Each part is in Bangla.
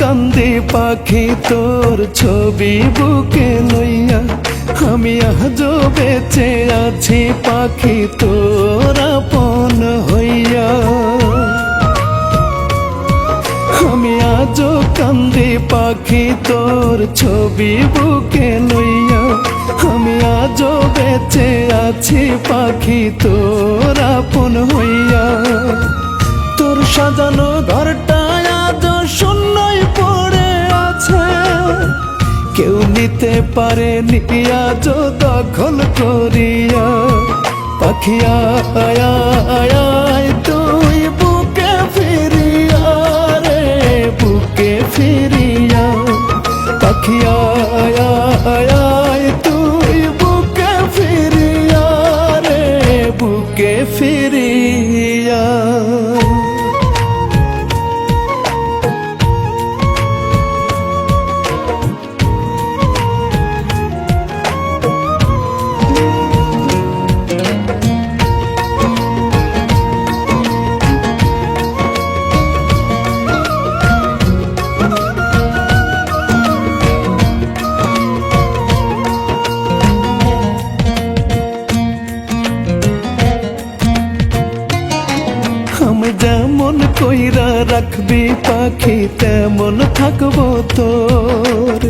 কান্দি পাখি তোর ছবি বুকে লইয়া, আমি আজও বেঁচে আছি পাখি তোর আপন হইয়া। আমি আজও কান্দি পাখি তোর ছবি বুকে লইয়া, আমি আজও বেঁচে আছি পাখি তোর আপন হইয়া। তোর সাজানো ঘরটা আজও শূন্যই পড়ে আছে, কেউ নিতে পারেনি আজও দখল করিয়া। পাখি আয় আয় আয় তুই বুকে ফিরিয়া রে, বুকে ফিরিয়া। পাখি আয় আয় আয় তুই বুকে ফিরিয়া রে, বুকে ফিরিয়া। আমি যেমন কইরা রাখবি পাখি তেমন থাকবো তোর,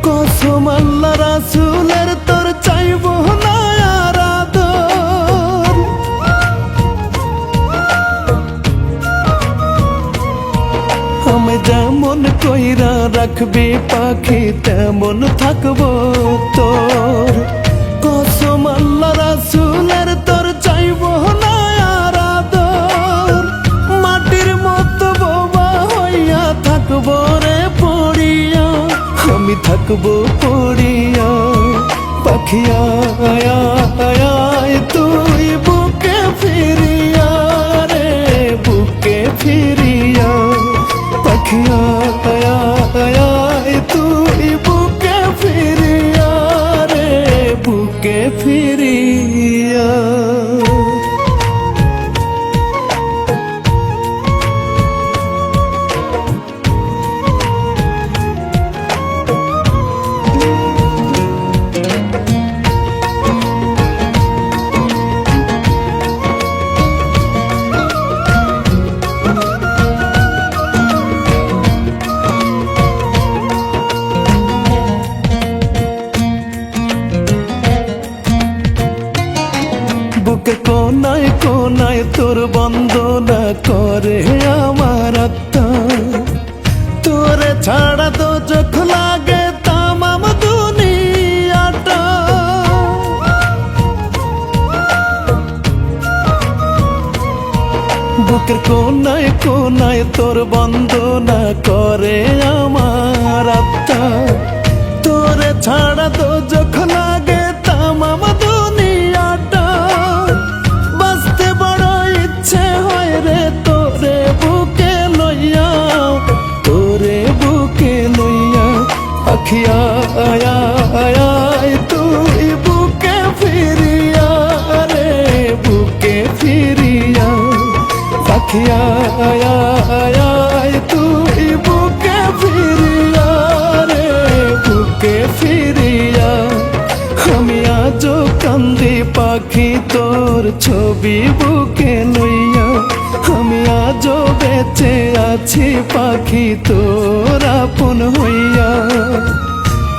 কসম আল্লাহ রাসূলের তোর চাইবো না আর আদর। আমি যেমন কইরা রাখবি পাখি তেমন থাকবো তোর, কসম আল্লাহ রাসূলের তোর চাইবো না আর আদর। মাটির মতো বোবা হইয়া থাকবো রে পড়িয়া, আমি থাকবো পড়িয়া। পাখি আয় আয় আয় তুই বুকে ফিরিয়া রে, বুকে ফিরিয়া। পাখি আয় আয় আয় তুই বুকে ফিরিয়া রে, বুকে ফিরিয়া। বুকে কোনায় কোনায় তোর বন্দনা করে আমার আত্মা, তোরে ছাড়া তো চোখ লাগে তামাম দুনিয়াটা। বুকের কোনায় কোনায় তোর বন্দনা করে আমার আত্মা, তোরে ছাড়া তো চোখ লাগে তামাম দুনিয়াটা। বাঁচতে বড় ইচ্ছে হয় রে তোরে বুকে লইয়া, তোরে বুকে লইয়া। পাখি আয় আয় আয় তুই বুকে ফিরিয়া রে, বুকে ফিরিয়া। পাখি আয় আয় আয় তুই বুকে ফিরিয়া রে, বুকে ফিরিয়া। আমি আজও কান্দি পাখি তোর ছবি বুকে লইয়া, আমি আজও বেঁচে আছি পাখি তোর আপন হইয়া।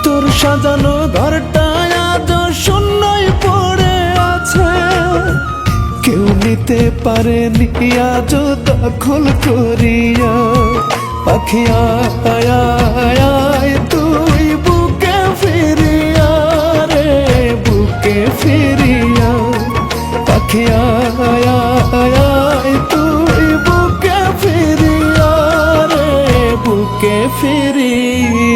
তোর সাজানো ঘরটা আজও শূন্যই পড়ে আছে, কেউ নিতে পারেনি আজও দখল করিয়া। পাখি আয় আয় আয় তুই বুকে ফিরিয়া রে, বুকে ফিরিয়া। পাখি আয় আয় আয় তুই বুকে ফিরিয়া রে, বুকে ফিরিয়া।